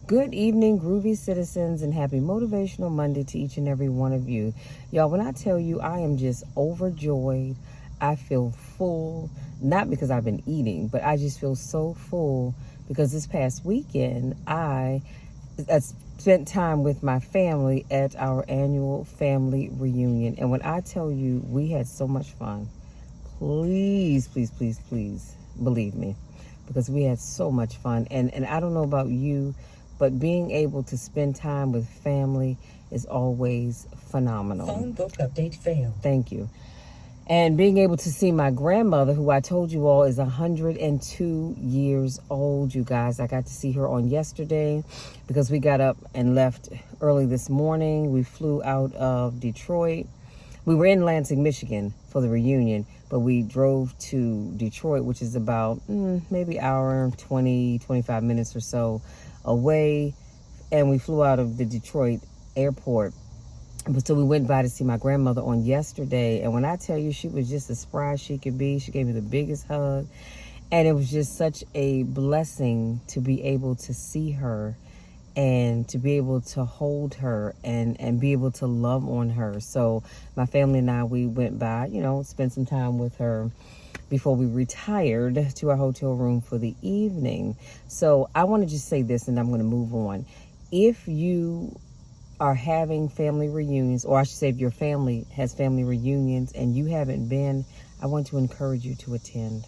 Good evening, groovy citizens, and happy Motivational Monday to each and every one of you. Y'all, when I tell you I am just overjoyed, I feel full, not because I've been eating, but I just feel so full because this past weekend I spent time with my family at our annual family reunion. And when I tell you we had so much fun, please, please, please, please believe me, because we had so much fun. And I don't know about you, but being able to spend time with family is always phenomenal. Phone book update failed. Thank you. And being able to see my grandmother, who I told you all is 102 years old, you guys. I got to see her on yesterday because we got up and left early this morning. We flew out of Detroit. We were in Lansing, Michigan for the reunion, but we drove to Detroit, which is about maybe hour, 20, 25 minutes or so away. And we flew out of the Detroit airport. So we went by to see my grandmother on yesterday. And when I tell you she was just as spry as she could be, she gave me the biggest hug. And it was just such a blessing to be able to see her and to be able to hold her and be able to love on her. So my family and I, we went by, spent some time with her before we retired to our hotel room for the evening. So I want to just say this, and I'm going to move on. If you are having family reunions, or I should say if your family has family reunions and you haven't been, I want to encourage you to attend,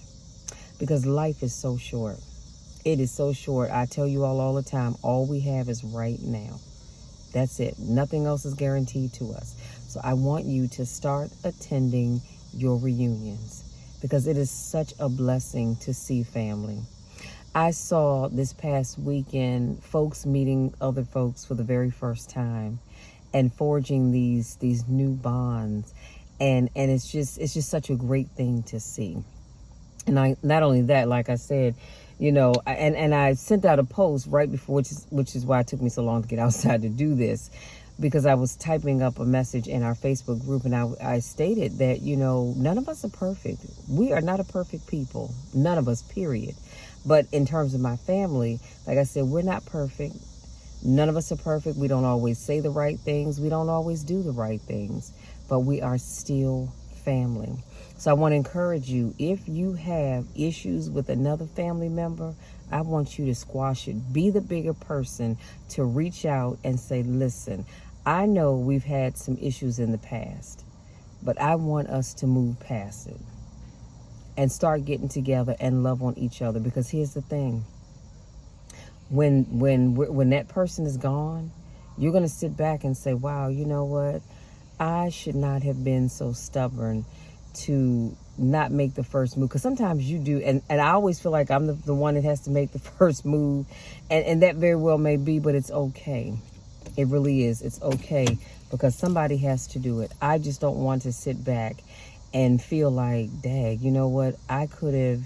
because life is so short. It is so short. I tell you all the time, all we have is right now. That's it. Nothing else is guaranteed to us. So I want you to start attending your reunions, because it is such a blessing to see family. I saw this past weekend folks meeting other folks for the very first time and forging these new bonds. And it's just such a great thing to see. And I, not only that, like I said, and I sent out a post right before, which is why it took me so long to get outside to do this, because I was typing up a message in our Facebook group, and I stated that, none of us are perfect. We are not a perfect people. None of us, period. But in terms of my family, like I said, we're not perfect. None of us are perfect. We don't always say the right things. We don't always do the right things, but we are still family. So I want to encourage you, if you have issues with another family member, I want you to squash it. Be the bigger person to reach out and say, listen, I know we've had some issues in the past, but I want us to move past it and start getting together and love on each other. Because here's the thing. When that person is gone, you're going to sit back and say, wow, you know what? I should not have been so stubborn to not make the first move. Because sometimes you do, and I always feel like I'm the one that has to make the first move, and that very well may be, but it's okay. It really is. It's okay, because somebody has to do it. I just don't want to sit back and feel like, dang, you know what? I could have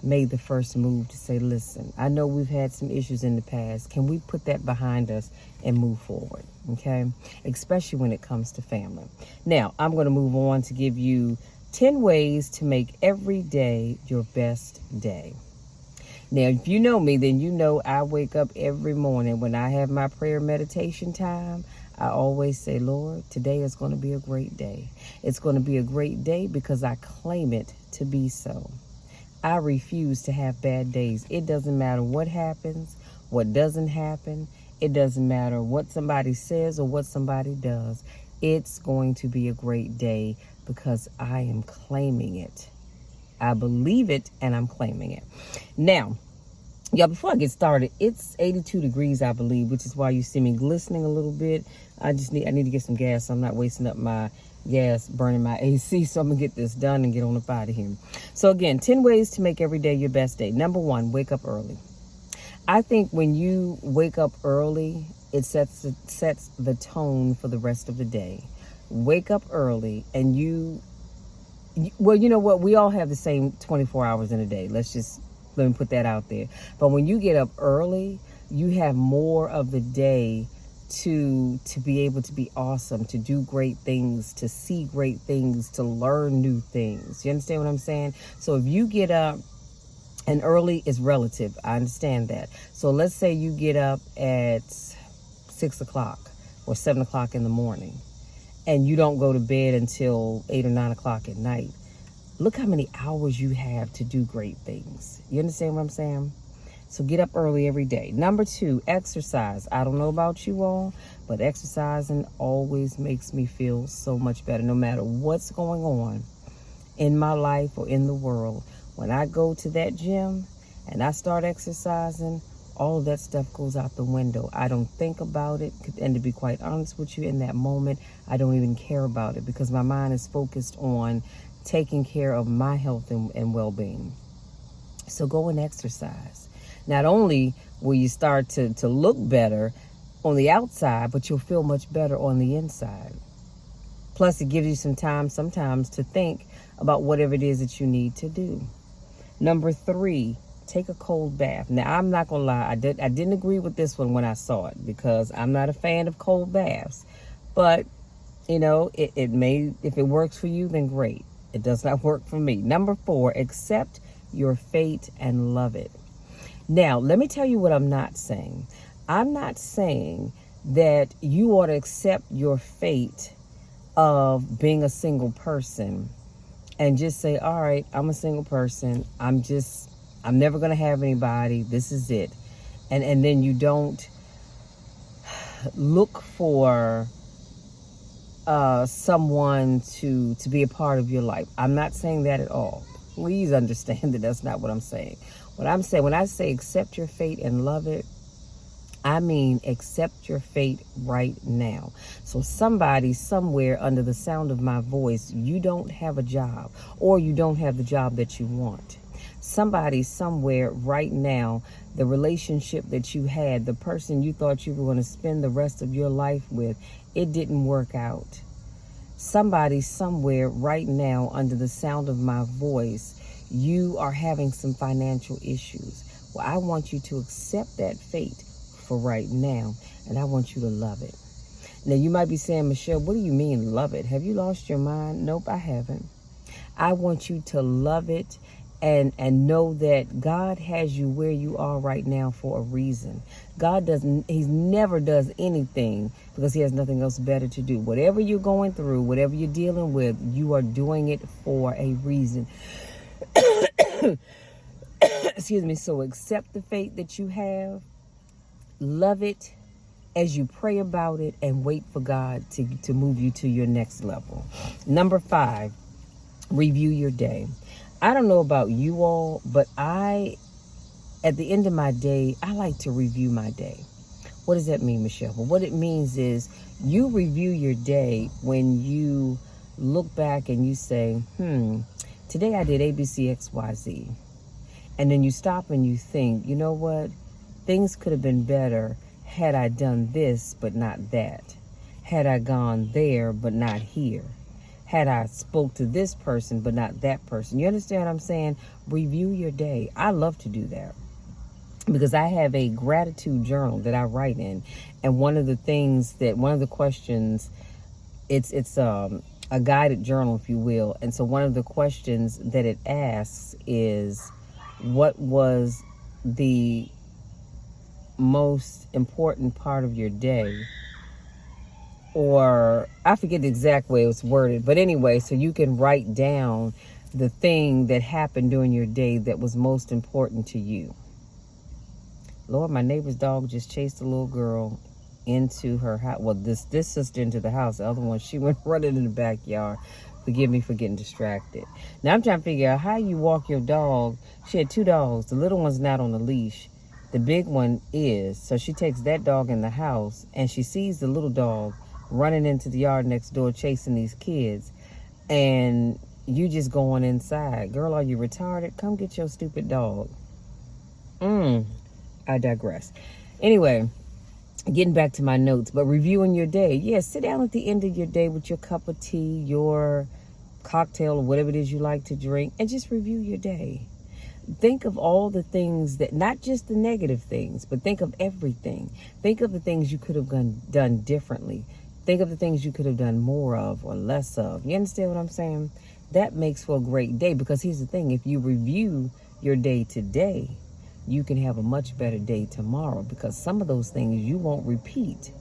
made the first move to say, listen, I know we've had some issues in the past. Can we put that behind us and move forward? Okay? Especially when it comes to family. Now, I'm going to move on to give you 10 ways to make every day your best day. Now, if you know me, then you know I wake up every morning. When I have my prayer meditation time, I always say, Lord, today is going to be a great day. It's going to be a great day because I claim it to be so. I refuse to have bad days. It doesn't matter what happens, what doesn't happen. It doesn't matter what somebody says or what somebody does. It's going to be a great day because I am claiming it. I believe it and I'm claiming it. Now, y'all, before I get started, it's 82 degrees, I believe, which is why you see me glistening a little bit. I need to get some gas, so I'm not wasting up my gas burning my AC. So I'm gonna get this done and get on up out of here. So again, 10 ways to make every day your best day. Number 1, wake up early. I think when you wake up early, it sets the tone for the rest of the day. Wake up early, and well, you know what? We all have the same 24 hours in a day. Let me put that out there. But when you get up early, you have more of the day to be able to be awesome, to do great things, to see great things, to learn new things. You understand what I'm saying? So if you get up And early is relative. I understand that. So let's say you get up at 6 o'clock or 7 o'clock in the morning and you don't go to bed until 8 or 9 o'clock at night. Look how many hours you have to do great things. You understand what I'm saying? So get up early every day. Number 2, exercise. I don't know about you all, but exercising always makes me feel so much better no matter what's going on in my life or in the world. When I go to that gym and I start exercising, all of that stuff goes out the window. I don't think about it. And to be quite honest with you, in that moment, I don't even care about it because my mind is focused on taking care of my health and well-being. So go and exercise. Not only will you start to look better on the outside, but you'll feel much better on the inside. Plus, it gives you some time sometimes to think about whatever it is that you need to do. Number 3, take a cold bath. Now, I'm not going to lie. I didn't agree with this one when I saw it because I'm not a fan of cold baths. But, it may, if it works for you, then great. It does not work for me. Number 4, accept your fate and love it. Now, let me tell you what I'm not saying. I'm not saying that you ought to accept your fate of being a single person and just say, all right, I'm a single person. I'm never going to have anybody. This is it. And then you don't look for someone to be a part of your life. I'm not saying that at all. Please understand that that's not what I'm saying. What I'm saying, when I say accept your fate and love it, I mean accept your fate right now. So somebody somewhere under the sound of my voice, you don't have a job or you don't have the job that you want. Somebody somewhere right now, the relationship that you had, the person you thought you were going to spend the rest of your life with, it didn't work out. Somebody somewhere right now under the sound of my voice, you are having some financial issues. Well, I want you to accept that fate for right now, and I want you to love it. Now, you might be saying, Michelle, what do you mean love it? Have you lost your mind? Nope, I haven't. I want you to love it and know that God has you where you are right now for a reason. He never does anything because he has nothing else better to do. Whatever you're going through, whatever you're dealing with, you are doing it for a reason. Excuse me. So accept the fate that you have. Love it as you pray about it and wait for God to move you to your next level. Number 5, review your day. I don't know about you all, but at the end of my day, I like to review my day. What does that mean, Michelle? Well, what it means is you review your day when you look back and you say, today I did ABCXYZ. And then you stop and you think, you know what? Things could have been better had I done this, but not that. Had I gone there, but not here. Had I spoke to this person, but not that person. You understand what I'm saying? Review your day. I love to do that because I have a gratitude journal that I write in. And one of the questions, it's a guided journal, if you will. And so one of the questions that it asks is, what was the most important part of your day? Or I forget the exact way it was worded, but anyway, so you can write down the thing that happened during your day that was most important to you. Lord, my neighbor's dog just chased a little girl into her house. Well, this sister into the house. The other one, she went running in the backyard. Forgive me for getting distracted. Now I'm trying to figure out how you walk your dog. She had 2 dogs. The little one's not on the leash. The big one is. So she takes that dog in the house and she sees the little dog running into the yard next door chasing these kids. And you just going inside. Girl, are you retarded? Come get your stupid dog. I digress. Anyway, getting back to my notes, but reviewing your day. Yeah, sit down at the end of your day with your cup of tea, your cocktail, or whatever it is you like to drink, and just review your day. Think of all the things that, not just the negative things, but think of everything. Think of the things you could have done differently. Think of the things you could have done more of or less of. You understand what I'm saying? That makes for a great day, because here's the thing. If you review your day today, you can have a much better day tomorrow, because some of those things you won't repeat.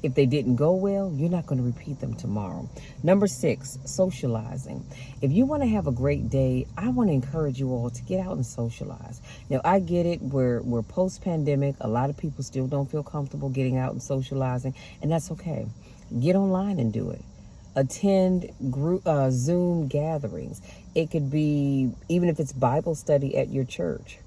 If they didn't go well, you're not going to repeat them tomorrow. Number 6, socializing. If you want to have a great day, I want to encourage you all to get out and socialize. Now, I get it. We're post-pandemic. A lot of people still don't feel comfortable getting out and socializing, and that's okay. Get online and do it. Attend group Zoom gatherings. It could be, even if it's Bible study at your church.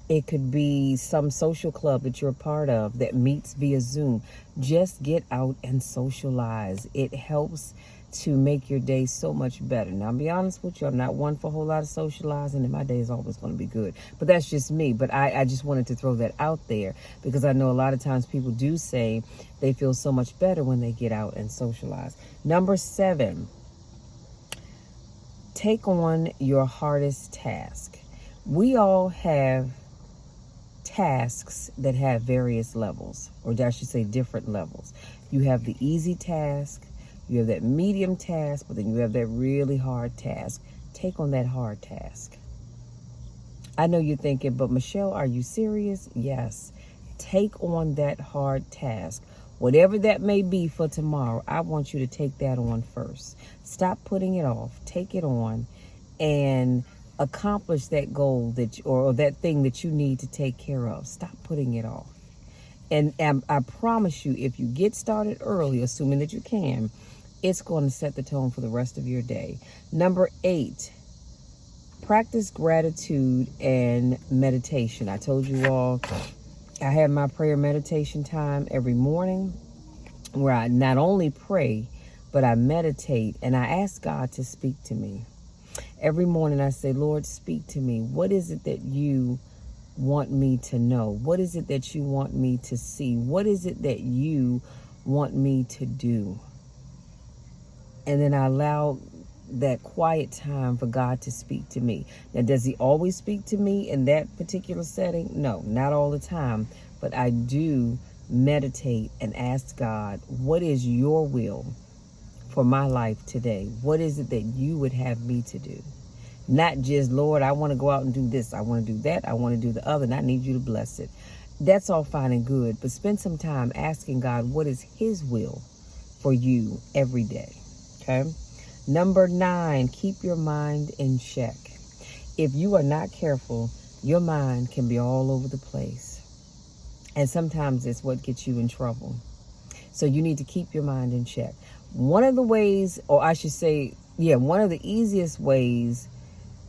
It could be some social club that you're a part of that meets via Zoom. Just get out and socialize. It helps to make your day so much better. Now, I'll be honest with you, I'm not one for a whole lot of socializing, and my day is always going to be good. But that's just me. But I just wanted to throw that out there, because I know a lot of times people do say they feel so much better when they get out and socialize. Number 7, take on your hardest task. We all have tasks that have various levels, or I should say different levels. You have the easy task, you have that medium task, but then you have that really hard task. Take on that hard task. I know you're thinking, but Michelle, are you serious? Yes. Take on that hard task. Whatever that may be for tomorrow, I want you to take that on first. Stop putting it off. Take it on and accomplish that goal or that thing that you need to take care of. Stop putting it off. And I promise you, if you get started early, assuming that you can, it's going to set the tone for the rest of your day. Number 8, practice gratitude and meditation. I told you all I have my prayer meditation time every morning, where I not only pray, but I meditate and I ask God to speak to me. Every morning I say, Lord, speak to me. What is it that you want me to know? What is it that you want me to see? What is it that you want me to do? And then I allow that quiet time for God to speak to me. Now, does he always speak to me in that particular setting? No, not all the time. But I do meditate and ask God, what is your will for my life today? What is it that you would have me to do? Not just, Lord, I want to go out and do this. I want to do that. I want to do the other, and I need you to bless it. That's all fine and good. But spend some time asking God, what is his will for you every day? Okay. Number 9, keep your mind in check. If you are not careful, your mind can be all over the place. And sometimes it's what gets you in trouble. So you need to keep your mind in check. One of the ways, or I should say, one of the easiest ways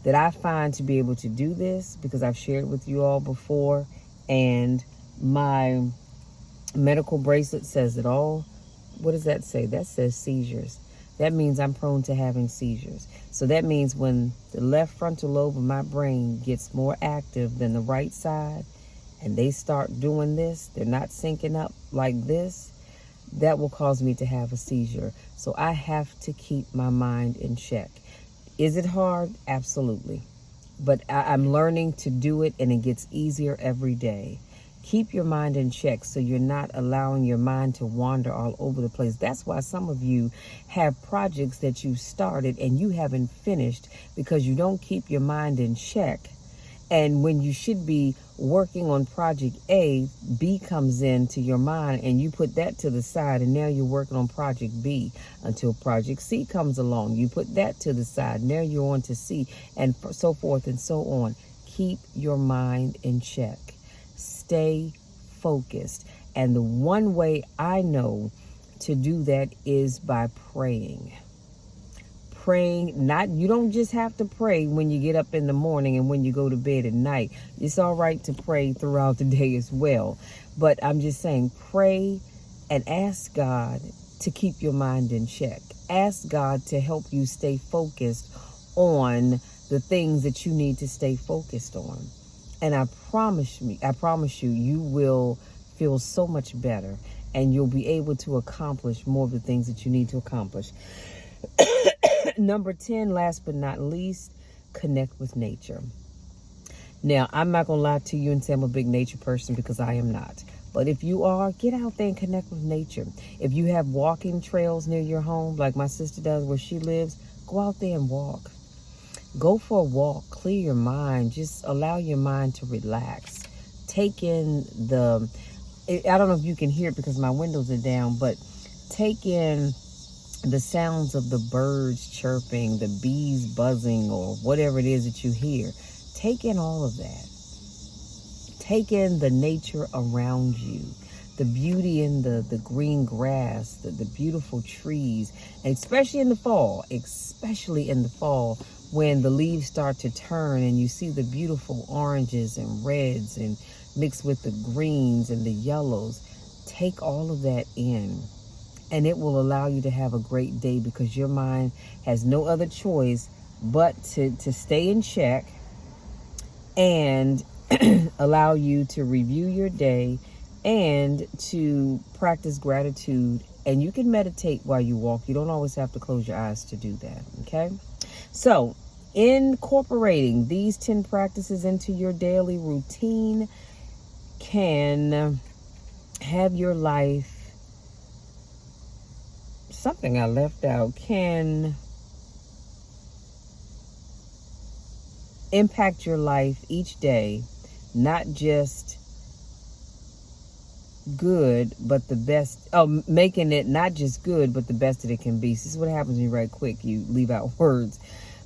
that I find to be able to do this, because I've shared with you all before, and my medical bracelet says it all. What does that say? That says seizures. That means I'm prone to having seizures. So that means when the left frontal lobe of my brain gets more active than the right side, and they start doing this, they're not syncing up like this, that will cause me to have a seizure. So I have to keep my mind in check. Is it hard? Absolutely. But I'm learning to do it, and it gets easier every day. Keep your mind in check so you're not allowing your mind to wander all over the place. That's why some of you have projects that you started and you haven't finished, because you don't keep your mind in check. And when you should be working on project A, B comes into your mind and you put that to the side, and now you're working on project B until project C comes along. You put that to the side. Now you're on to C, and so forth and so on. Keep your mind in check. Stay focused. And the one way I know to do that is by praying. Praying, you don't just have to pray when you get up in the morning and when you go to bed at night. It's all right to pray throughout the day as well. But I'm just saying, pray and ask God to keep your mind in check. Ask God to help you stay focused on the things that you need to stay focused on. And I promise you, you will feel so much better, and you'll be able to accomplish more of the things that you need to accomplish. Number 10, last but not least, connect with nature. Now, I'm not going to lie to you and say I'm a big nature person, because I am not. But if you are, get out there and connect with nature. If you have walking trails near your home, like my sister does where she lives, go out there and walk. Go for a walk, clear your mind, just allow your mind to relax. Take in I don't know if you can hear it because my windows are down, but take in the sounds of the birds chirping, the bees buzzing, or whatever it is that you hear. Take in all of that. Take in the nature around you, the beauty in the green grass, the beautiful trees, and especially in the fall, when the leaves start to turn and you see the beautiful oranges and reds and mixed with the greens and the yellows. Take all of that in, and it will allow you to have a great day because your mind has no other choice but to stay in check and allow you to review your day and to practice gratitude. And you can meditate while you walk. You don't always have to close your eyes to do that, okay? So, incorporating these 10 practices into your daily routine can have your life, something I left out, can impact your life each day, not just good, but the best. Oh, making it not just good, but the best that it can be. This is what happens when you write quick. You leave out words.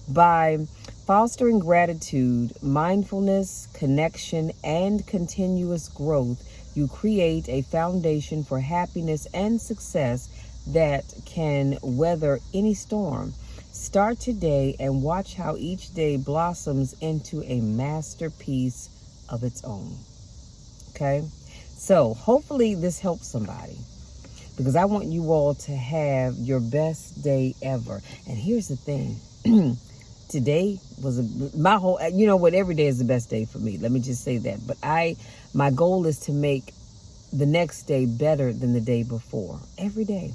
By fostering gratitude, mindfulness, connection, and continuous growth, you create a foundation for happiness and success that can weather any storm. Start today and watch how each day blossoms into a masterpiece of its own. Okay? So hopefully this helps somebody, because I want you all to have your best day ever. And here's the thing. Today was every day is the best day for me. Let me just say that. But my goal is to make the next day better than the day before. Every day.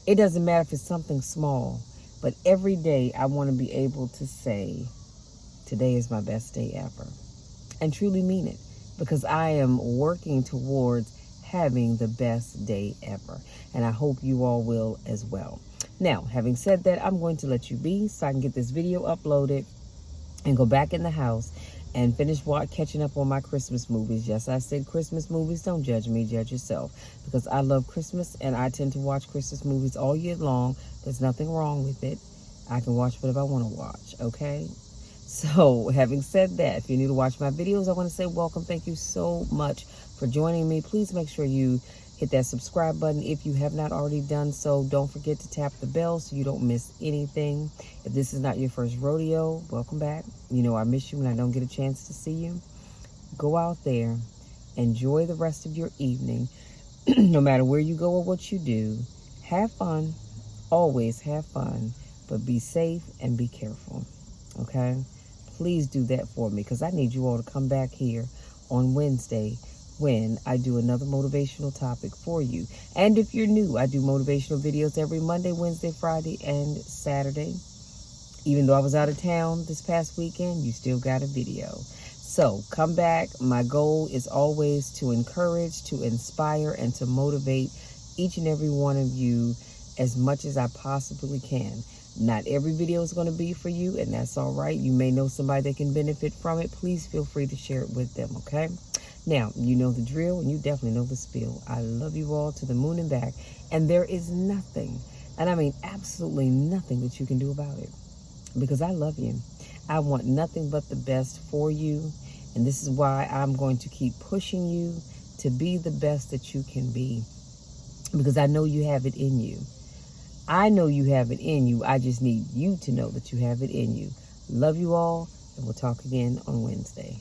It doesn't matter if it's something small, but every day I want to be able to say, today is my best day ever. And truly mean it, because I am working towards having the best day ever. And I hope you all will as well. Now, having said that, I'm going to let you be so I can get this video uploaded and go back in the house and finish catching up on my Christmas movies. Yes, I said Christmas movies. Don't judge me, judge yourself. Because I love Christmas and I tend to watch Christmas movies all year long. There's nothing wrong with it. I can watch whatever I want to watch, okay? So, having said that, if you're new to watch my videos, I want to say welcome. Thank you so much for joining me. Please make sure you hit that subscribe button if you have not already done so. Don't forget to tap the bell so you don't miss anything. If this is not your first rodeo, welcome back. You know I miss you when I don't get a chance to see you. Go out there. Enjoy the rest of your evening. No matter where you go or what you do, have fun. Always have fun. But be safe and be careful. Okay? Please do that for me, because I need you all to come back here on Wednesday when I do another motivational topic for you. And if you're new, I do motivational videos every Monday, Wednesday, Friday, and Saturday. Even though I was out of town this past weekend, you still got a video. So come back. My goal is always to encourage, to inspire, and to motivate each and every one of you as much as I possibly can. Not every video is going to be for you, and that's all right. You may know somebody that can benefit from it. Please feel free to share it with them, okay? Now, you know the drill, and you definitely know the spiel. I love you all to the moon and back, and there is nothing, and I mean absolutely nothing that you can do about it, because I love you. I want nothing but the best for you, and this is why I'm going to keep pushing you to be the best that you can be, because I know you have it in you. I know you have it in you. I just need you to know that you have it in you. Love you all, and we'll talk again on Wednesday.